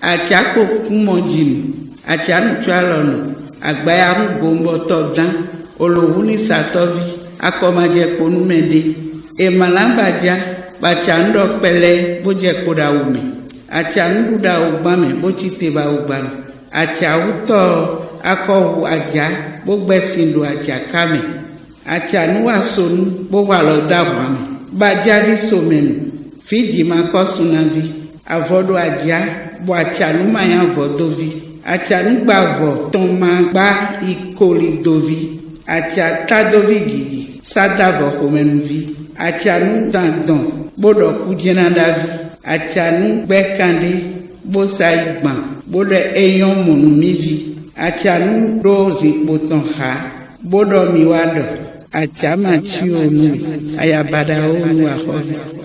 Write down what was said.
Achako kumojim, achanu chalono, agbayaru gombo todan, olohuni satovi, akomaje konumede, emalambaja, bachando pele, boje koda ume, achanu da ugbame, bochite ba ugbame, achauto, akowu aja, bogbesindo aja kame, achanu asonu, bowalo dabwame, bajari somenu, fidi makosunavi, avodo aja, bo achanu maya vodovi, achanu gbavo, toma gba ikoli dovi, achata dovi gigi, sadavo komenuvi, achanu dandon, bodo kujena davi, achanu bekande, bosa igban, bodo eyon monumivi, achanu dozi poton ha, bodo miwado, achama chi onu, ayabada onu ahovi.